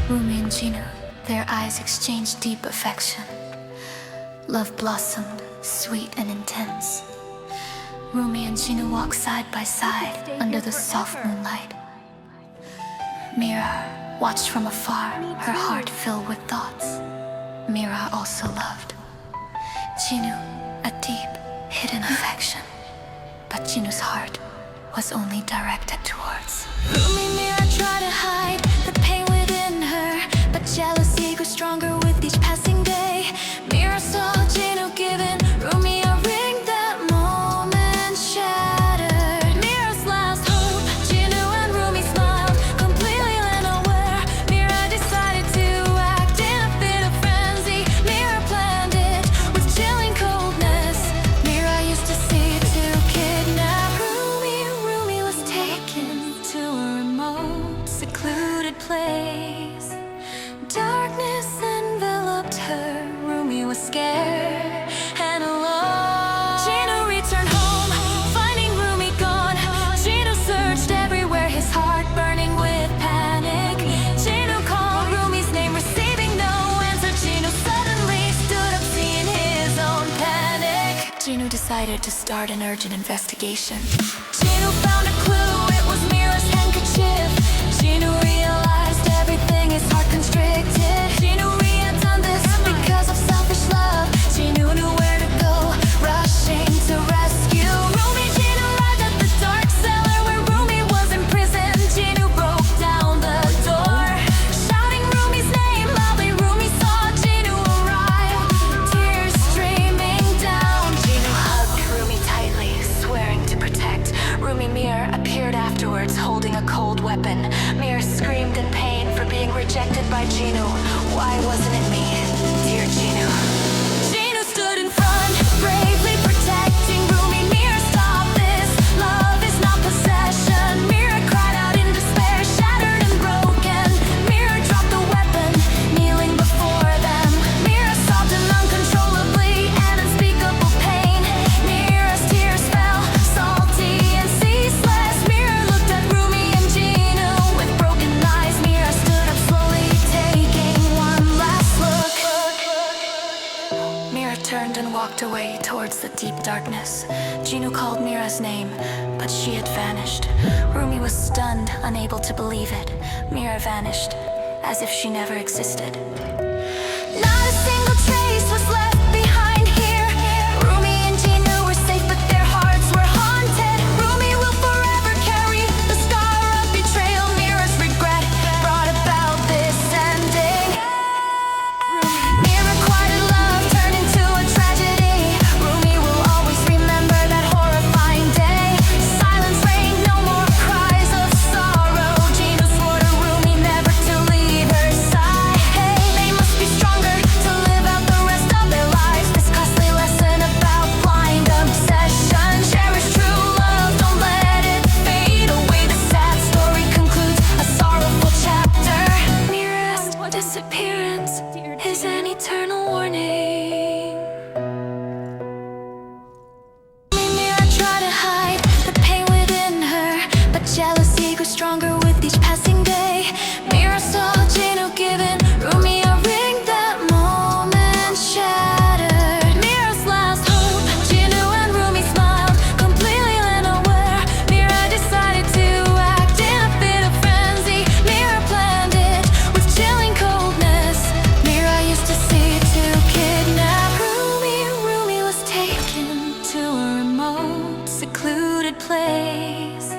Rumi and Gino, their eyes exchanged deep affection. Love blossomed, sweet and intense. Rumi and Gino walked side by side under the soft moonlight. Mira watched from afar, her heart filled with thoughts. Mira also loved Gino, a deep, hidden affection. But Gino's heart was only directed towards Rumi. Mira tried to hide the pain within her, but jealousy grew stronger with each passing day. Mira saw Gino giving Rumi a ring. That moment shattered Mira's last hope. Gino and Rumi smiled, completely unaware. Mira decided to act in a fit of frenzy. Mira planned it with chilling coldness. Mira used to see to kidnap Rumi. Rumi was taken to a remote, secluded place. Darkness enveloped her. Rumi was scared and alone. Gino returned home, finding Rumi gone. Gino searched everywhere, his heart burning with panic. Gino called Rumi's name, receiving no answer. Gino suddenly stood up, seeing his own panic. Gino decided to start an urgent investigation. Gino found a clue, it was Mira's handkerchief. Gino realized everything, his heart constricted. Gino had done this because of selfish love. Gino knew where to go, rushing to rescue Rumi. Gino arrived at the dark cellar where Rumi was imprisoned. Gino broke down the door, shouting Rumi's name loudly. Rumi saw Gino arrive, tears streaming down. Gino hugged Rumi tightly, swearing to protect Rumi. Mira appeared afterwards, holding a cold weapon. Mira screamed in pain for being rejected by Gino. Why wasn't it me, dear Gino? Gino stood in front, bravely protecting Rumi. Mira, stop this, love is not possession. Mira cried out in despair, shattered and broken. Mira dropped the weapon, kneeling before them. Mira sobbed in uncontrollably and unspeakable pain. Mira's tears fell, salty and ceaseless. Mira looked at Rumi and Gino with broken eyes. Mira stood up slowly, taking one last look. Mira turned and walked away towards the deep darkness. Gino called Mira's name, but she had vanished. Rumi was stunned, unable to believe it. Mira vanished, as if she never existed. Not a single trace was left behind here. Rumi and Gino were safe, but their hearts were haunted. Rumi will forever carry the scar of betrayal. Mira's regret brought about this ending. Mira quieted love turned into a tragedy. Rumi will always remember that horrifying day. Silence reigned, no more cries of sorrow. Gino swore to Rumi never to leave her side. Hey, they must be stronger to live out the rest of their lives. This costly lesson about blind obsession. Cherish true love, don't let it fade away. The sad story concludes a sorrowful chapter. Mira's disappearance is an eternal warning. Mira tried to hide the pain within her, but jealousy grew stronger with each passing day. Mira saw Gino giving Rumi a ring. That moment shattered Mira's last hope. Gino and Rumi smiled, completely unaware. Mira decided to act in a fit of frenzy. Mira planned it with chilling coldness. Mira used to see to kidnap Rumi. Rumi was taken to a remote, secluded place.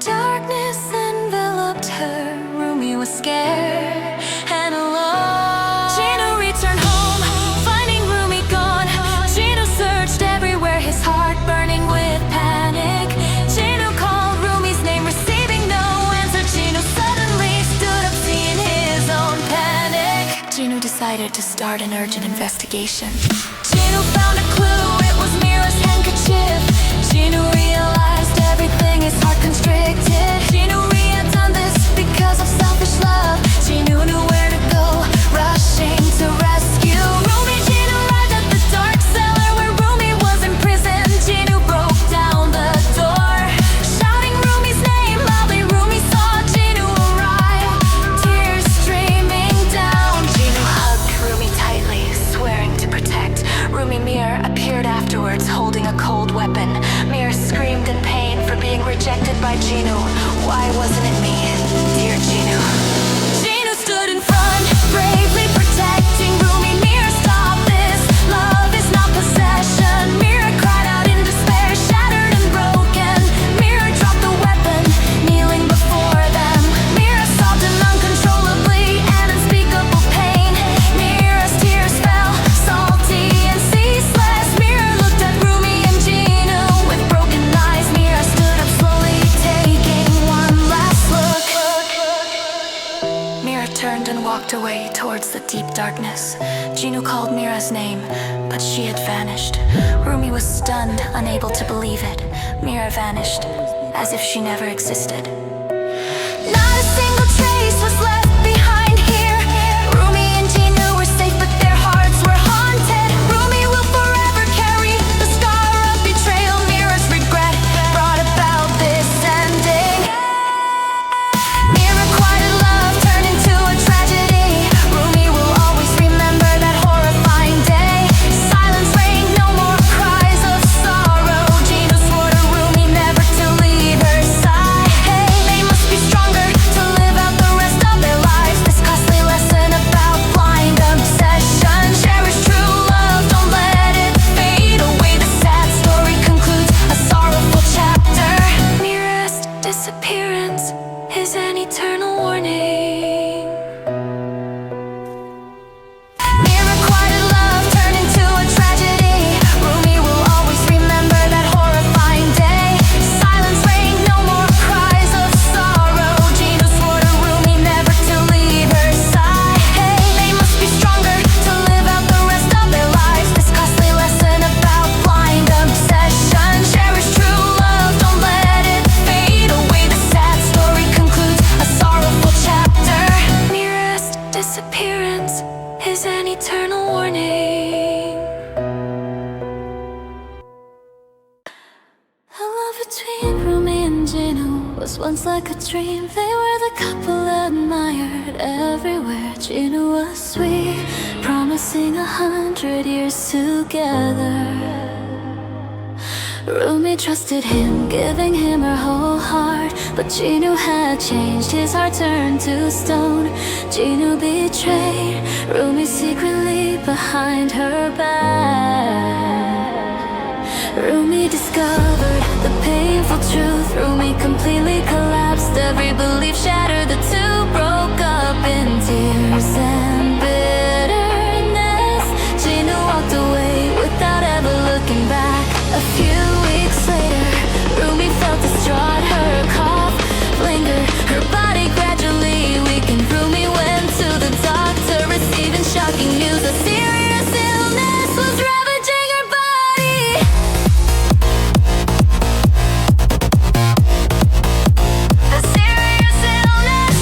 Darkness enveloped her. Rumi was scared and alone. Gino returned home, finding Rumi gone. Gino searched everywhere, his heart burning with panic. Gino called Rumi's name, receiving no answer. Gino suddenly stood up, seeing his own panic. Gino decided to start an urgent investigation. Gino found a clue, it was Mira's handkerchief. Gino realized everything, his heart constricted. Gino had done this because of selfish love. Gino knew where to go, rushing to rescue Rumi. Gino arrived at the dark cellar where Rumi was imprisoned. Gino broke down the door, shouting Rumi's name loudly. Rumi saw Gino arrive, tears streaming walked away towards the deep darkness. Jinu called Mira's name, but she had vanished. Rumi was stunned, unable to believe it. Mira vanished, as if she never existed. Not a single trace was left behind here. Rumi and Jinu were safe, but their hearts were haunted. Rumi will forever carry the scar of betrayal. Mira's regret brought about this ending. Requited love turned into a tragedy. Rumi will always remember that horrifying day. Silence reigned, no more cries of sorrow. Jinu swore to Rumi never to leave her side. Hey, they must be stronger to live out the rest of their lives. This costly lesson about blind obsession. Cherish true love, don't let it fade away. The sad story concludes a sorrowful chapter. Mira's disappearance is an eternal warning. Requited love turned into a tragedy. Rumi will always remember that horrifying day. Silence reigned, no more cries of sorrow. Jinu swore to Rumi never to leave her side. Hey, they must be stronger to live out the rest of their lives. This costly lesson about blind obsession. Cherish true love, don't let it fade away. The sad story concludes a sorrowful chapter. Mira's disappearance is an eternal warning. The love between Rumi and Jinu was once like a dream. They were the couple admired everywhere. Jinu was sweet, promising 100 years together. Rumi trusted him, giving him her whole heart. But Jinu had changed, his heart turned to stone. Jinu betrayed Rumi secretly behind her back. Rumi discovered the painful truth. Rumi completely collapsed, every belief shattered. The two broke up in tears and bitterness. Jinu walked away without ever looking back. A few weeks later, Rumi felt distraught, her cough lingered, her body gradually weakened. Rumi went to the doctor, receiving shocking news. A serious illness was ravaging her body. A serious illness.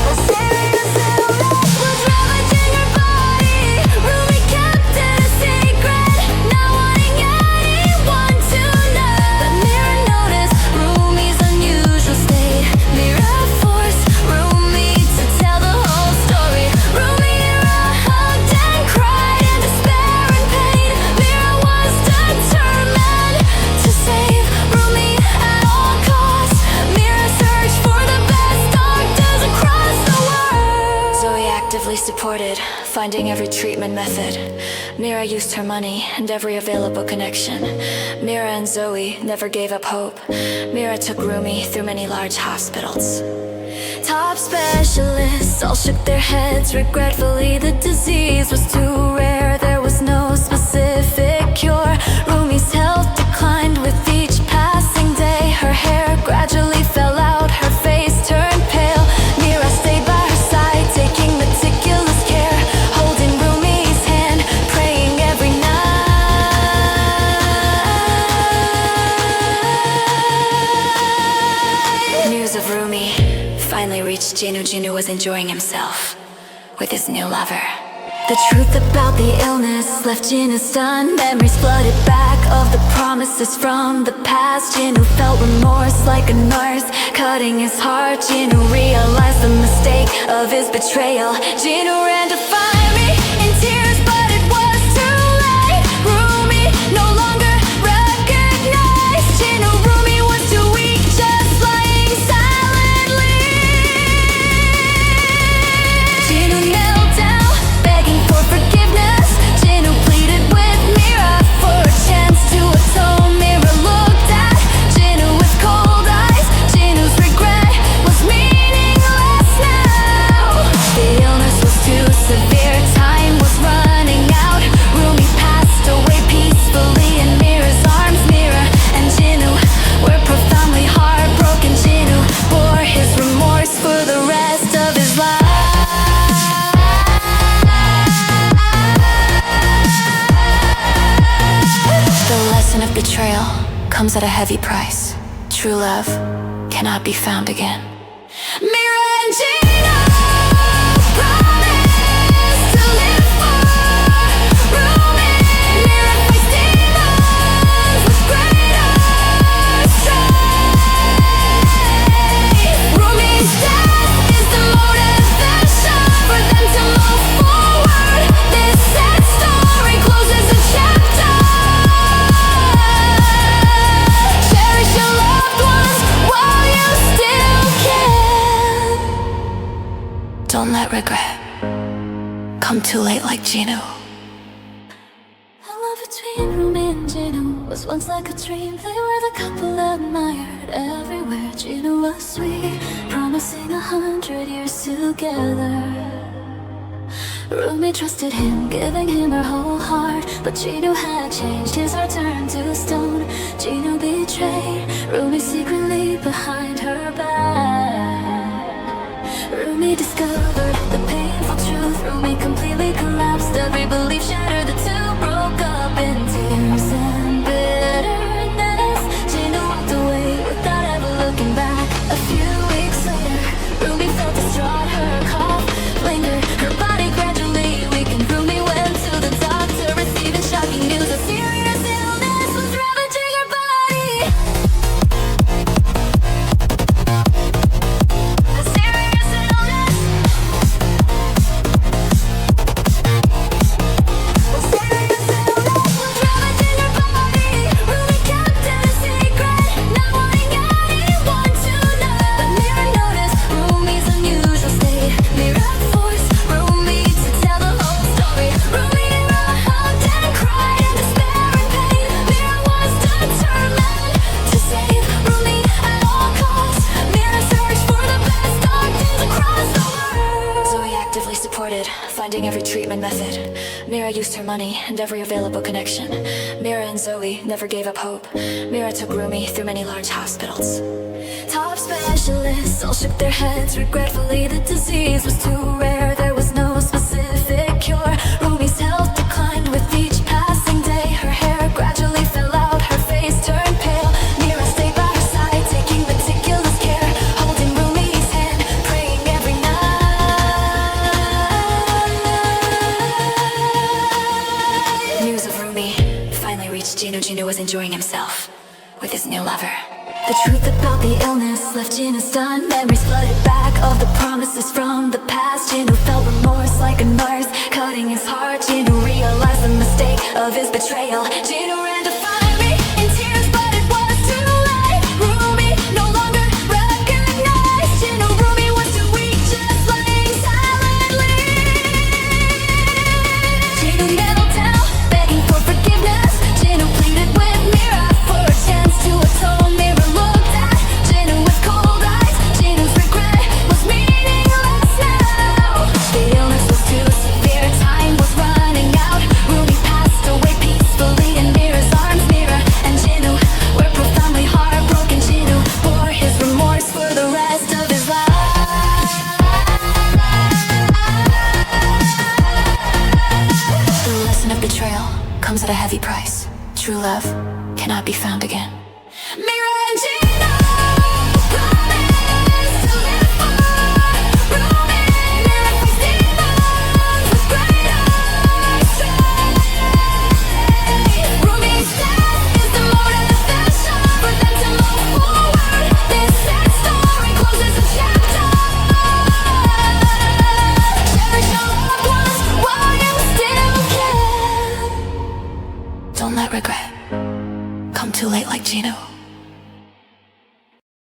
A serious illness was ravaging her body. Rumi kept it a secret, not wanting anyone to know. But Mira noticed Rumi's unusual state. Mira forced Rumi to tell the whole story. Rumi hugged and cried in despair and pain. Mira was determined to save Rumi at all costs. Mira searched for the best doctors across the world. Zoe actively supported, finding every treatment method. Mira used her money and every available connection. Mira and Zoe never gave up hope. Mira took Rumi through many large hospitals. Top specialists all shook their heads regretfully. The disease was too rare, there was no specific cure. Rumi's health declined with each passing day. Her hair gradually fell out, her face turned pale. Mira stayed by her side, taking meticulous care, holding Rumi's hand, praying every night. News of Rumi finally reached Jinu. Jinu was enjoying himself with his new lover. The truth about the illness left Jinu stunned. Memories flooded back of the promises from the past. Jinu felt remorse like a nurse cutting his heart. Jinu realized the mistake of his betrayal. Jinu ran to find me in tears, but it was too late. Rumi no longer recognized Jinu. Rumi was too weak, just lying silently. Jinu knelt down, begging for forgiveness. Jinu pleaded with Mira for a chance to atone. Mira looked at Jinu with cold eyes. Jinu's regret was meaningless now. The illness was too severe. comes at a heavy price. True love cannot be found again. Mira and Gino promise to live for RUMI. Mira fights demons with greater strength. RUMI's death is the motivation for them to move forward. This sad story closes a chapter. Cherish your loved ones while you still can. Don't let regret come too late like Gino. Love between RUMI and Gino was once like a dream. They were the couple admired everywhere. Gino was sweet, promising 100 years together. RUMI trusted him, giving him her whole heart. But Gino had changed, his heart turned to stone. Gino betrayed RUMI secretly behind her back. RUMI discovered the painful truth. RUMI completely collapsed, every belief shattered. The two broke up in tears and bitterness. Gino walked away without ever looking back. A few weeks later, RUMI felt distraught, her cough lingered, her body gradually weakened. RUMI went to the doctor, receiving shocking news. A serious illness was ravaging her body. A serious illness. A serious illness was ravaging her body. RUMI kept it a secret, not wanting anyone to know. But Mira noticed RUMI's unusual state. Mira forced RUMI to tell the whole story. RUMI and Mira hugged and cried in despair and pain. Mira was determined to save RUMI at all costs. Mira searched for the best doctors across the world. Zoe actively supported, finding every treatment method. Mira used her money and every available connection. Mira and Zoe never gave up hope. Mira took RUMI through many large hospitals. Top specialists all shook their heads regretfully. The disease was too rare, there was no specific cure. RUMI's health declined with each passing day. Her hair gradually fell out, her face turned pale. Mira stayed by her side, taking meticulous care, holding RUMI's hand, praying every night. News of RUMI finally reached Gino. Gino was enjoying himself with his new lover. The truth about the illness left Gino stunned. Memories flooded back of the promises from the past. Gino felt remorse like a nurse cutting his heart. Gino realized the mistake of his betrayal. Gino ran to find me in tears, but it was too late. RUMI no longer recognized Gino. RUMI was too weak, just lying silently. Gino knelt down, begging for forgiveness. Gino pleaded with Mira for a chance to atone. Mira looked at Gino with cold eyes. Gino's regret was meaningless now. The illness was too severe, time was running out. RUMI passed away peacefully in Mira's arms. Mira and Gino were profoundly heartbroken. Gino bore his remorse for the rest of his life. The lesson of betrayal comes at a heavy price. True love cannot be found again. Mira and Gino promise to live for RUMI. Mira fights demons with greater strength. RUMI's death is the motivation for them to move forward. This sad story closes a chapter. Cherish your loved ones while you still can. Don't let regret come too late like Gino.